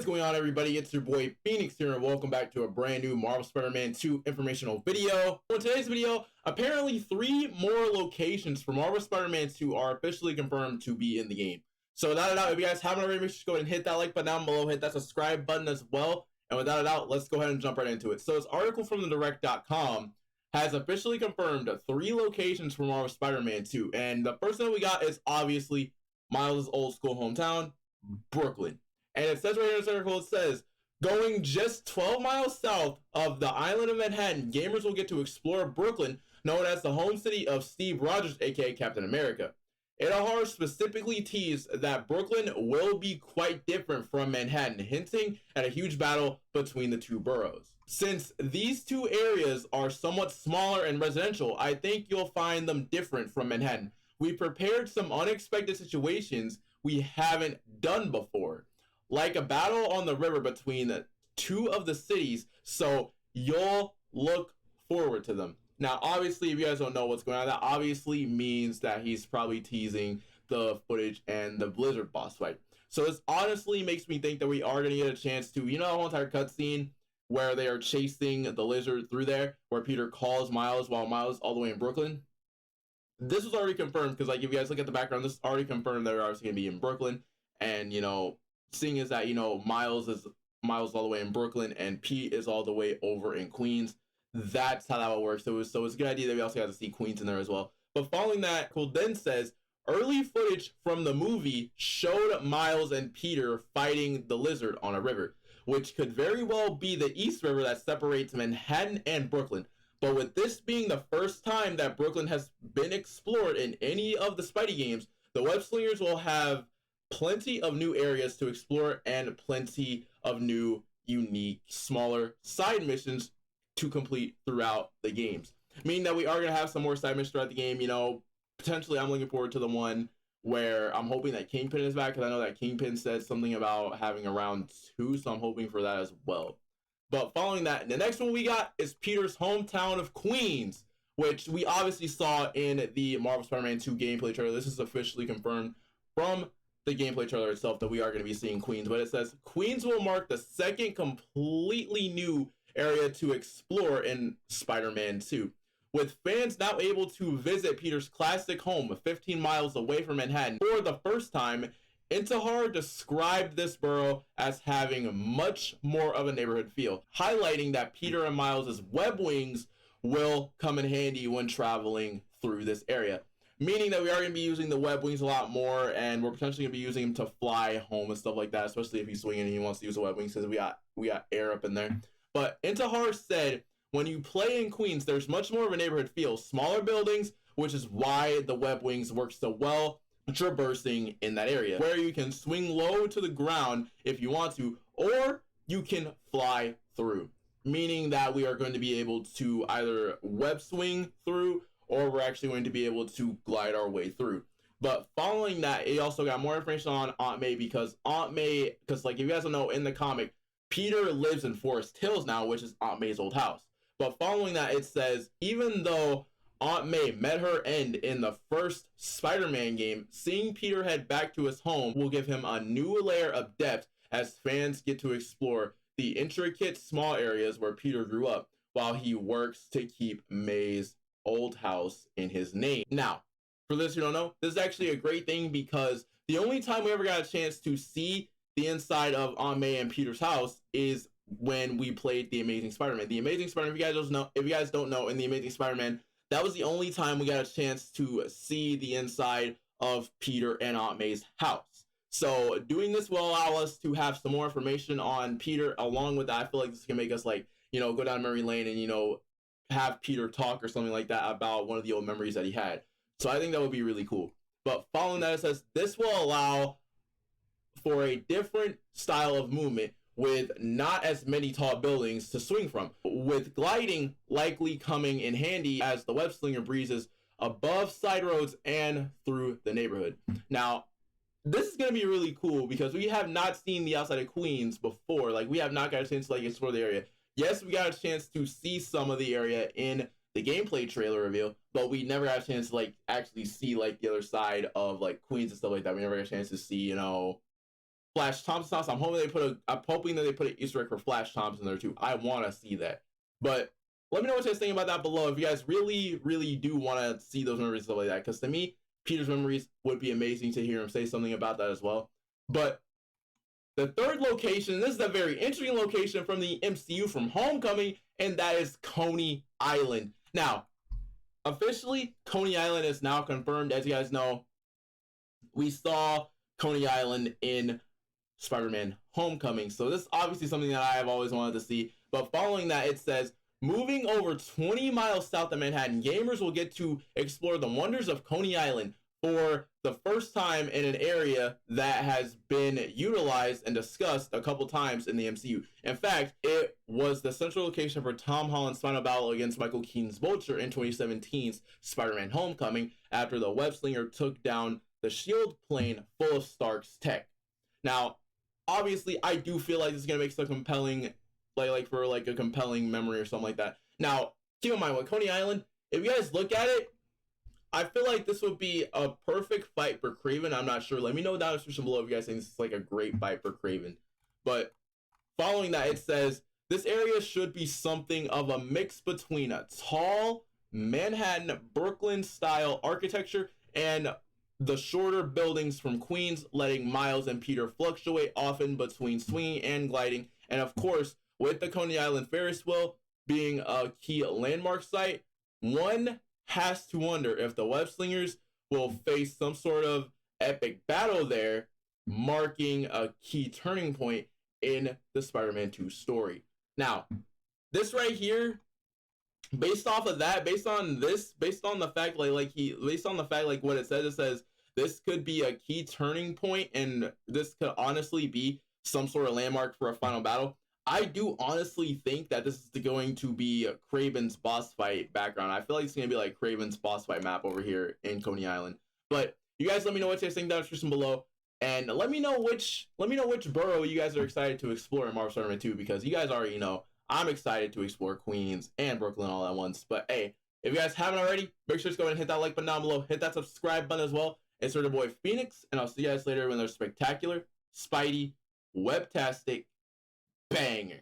going on, everybody? It's your boy Phoenix here, and welcome back to a brand new Marvel Spider-Man 2 informational video. In today's video, apparently 3 more locations for Marvel Spider-Man 2 are officially confirmed to be in the game. So without a doubt, if you guys haven't already, make sure to go ahead and hit that like button down below, hit that subscribe button as well. And without a doubt, let's go ahead and jump right into it. So this article from the direct.com has officially confirmed 3 locations for Marvel Spider-Man 2. And the first one we got is obviously Miles' old school hometown, Brooklyn. And it says right here in this article, it says, going just 12 miles south of the island of Manhattan, gamers will get to explore Brooklyn, known as the home city of Steve Rogers, aka Captain America. Idahar specifically teased that Brooklyn will be quite different from Manhattan, hinting at a huge battle between the 2 boroughs. Since these 2 areas are somewhat smaller and residential, I think you'll find them different from Manhattan. We prepared some unexpected situations we haven't done before, like a battle on the river between 2 of the cities, so you'll look forward to them. Now, obviously, if you guys don't know what's going on, that obviously means that he's probably teasing the footage and the Blizzard boss fight. So this honestly makes me think that we are going to get a chance to, you know, a whole entire cutscene where they are chasing the lizard through there, where Peter calls Miles while Miles is all the way in Brooklyn. This was already confirmed, because like if you guys look at the background, this is already confirmed that they're obviously going to be in Brooklyn. And, you know, seeing is that, you know, Miles all the way in Brooklyn and Pete is all the way over in Queens. That's how that will work. So it's a good idea that we also got to see Queens in there as well. But following that, Cole then says, early footage from the movie showed Miles and Peter fighting the lizard on a river, which could very well be the East River that separates Manhattan and Brooklyn. But with this being the first time that Brooklyn has been explored in any of the Spidey games, the web slingers will have plenty of new areas to explore and plenty of new, unique, smaller side missions to complete throughout the games. Meaning that we are going to have some more side missions throughout the game. You know, potentially I'm looking forward to the one where I'm hoping that Kingpin is back, because I know that Kingpin said something about having a round 2, so I'm hoping for that as well. But following that, the next one we got is Peter's hometown of Queens, which we obviously saw in the Marvel Spider-Man 2 gameplay trailer. This is officially confirmed from the gameplay trailer itself that we are going to be seeing Queens. But it says Queens will mark the second completely new area to explore in Spider-Man 2, with fans now able to visit Peter's classic home 15 miles away from Manhattan. For the first time, Intihar described this borough as having much more of a neighborhood feel, highlighting that Peter and Miles' web wings will come in handy when traveling through this area. Meaning that we are going to be using the web wings a lot more, and we're potentially going to be using them to fly home and stuff like that, especially if he's swinging and he wants to use the web wings, because we got air up in there. But Intihar said, when you play in Queens, there's much more of a neighborhood feel. Smaller buildings, which is why the web wings work so well, traversing in that area, where you can swing low to the ground if you want to, or you can fly through. Meaning that we are going to be able to either web swing through, or we're actually going to be able to glide our way through. But following that, it also got more information on Aunt May, because like if you guys don't know, in the comic, Peter lives in Forest Hills now, which is Aunt May's old house. But following that, it says, even though Aunt May met her end in the first Spider-Man game, seeing Peter head back to his home will give him a new layer of depth as fans get to explore the intricate small areas where Peter grew up, while he works to keep May's old house in his name. Now, for those who don't know, this is actually a great thing, because the only time we ever got a chance to see the inside of Aunt May and Peter's house is when we played The Amazing Spider-Man. The Amazing Spider-Man, if you guys don't know, in The Amazing Spider-Man, that was the only time we got a chance to see the inside of Peter and Aunt May's house. So doing this will allow us to have some more information on Peter. Along with that, I feel like this can make us, like, you know, go down memory lane and, you know, have Peter talk or something like that about one of the old memories that he had. So I think that would be really cool. But following that, it says this will allow for a different style of movement with not as many tall buildings to swing from, with gliding likely coming in handy as the web slinger breezes above side roads and through the neighborhood. Now, this is going to be really cool, because we have not seen the outside of Queens before. Like, we have not got a chance to, like, explore the area. Yes, we got a chance to see some of the area in the gameplay trailer reveal, but we never got a chance to, like, actually see, like, the other side of, like, Queens and stuff like that. We never got a chance to see, you know, Flash Thompson's house. I'm hoping that they put an Easter egg for Flash Thompson there too. I want to see that. But let me know what you guys think about that below. If you guys really do want to see those memories and stuff like that, because to me, Peter's memories would be amazing to hear him say something about that as well. But the third location, this is a very interesting location from the MCU from Homecoming, and that is Coney Island. Now, officially, Coney Island is now confirmed. As you guys know, we saw Coney Island in Spider-Man Homecoming. So this is obviously something that I have always wanted to see. But following that, it says, moving over 20 miles south of Manhattan, gamers will get to explore the wonders of Coney Island for the first time in an area that has been utilized and discussed a couple times in the MCU. In fact, it was the central location for Tom Holland's final battle against Michael Keaton's Vulture in 2017's Spider-Man Homecoming after the web slinger took down the shield plane full of Stark's tech. Now, obviously, I do feel like this is going to make some compelling, like for a compelling memory or something like that. Now, keep in mind, with Coney Island, if you guys look at it, I feel like this would be a perfect fight for Kraven. I'm not sure. Let me know down in the description below if you guys think this is like a great fight for Kraven. But following that, it says, this area should be something of a mix between a tall Manhattan, Brooklyn-style architecture and the shorter buildings from Queens, letting Miles and Peter fluctuate often between swinging and gliding. And of course, with the Coney Island Ferris wheel being a key landmark site, one has to wonder if the web slingers will face some sort of epic battle there, marking a key turning point in the Spider-Man 2 story. Now, this right here, based off of that, based on the fact what it says this could be a key turning point, and this could honestly be some sort of landmark for a final battle. I do honestly think that this is going to be Kraven's boss fight background. I feel like it's going to be like Kraven's boss fight map over here in Coney Island. But you guys let me know what you guys think down in the description below. And let me know which borough you guys are excited to explore in Marvel Spider-Man 2, because you guys already know I'm excited to explore Queens and Brooklyn all at once. But hey, if you guys haven't already, make sure to go ahead and hit that like button down below. Hit that subscribe button as well. It's your boy Phoenix, and I'll see you guys later when there's spectacular, Spidey, webtastic banger.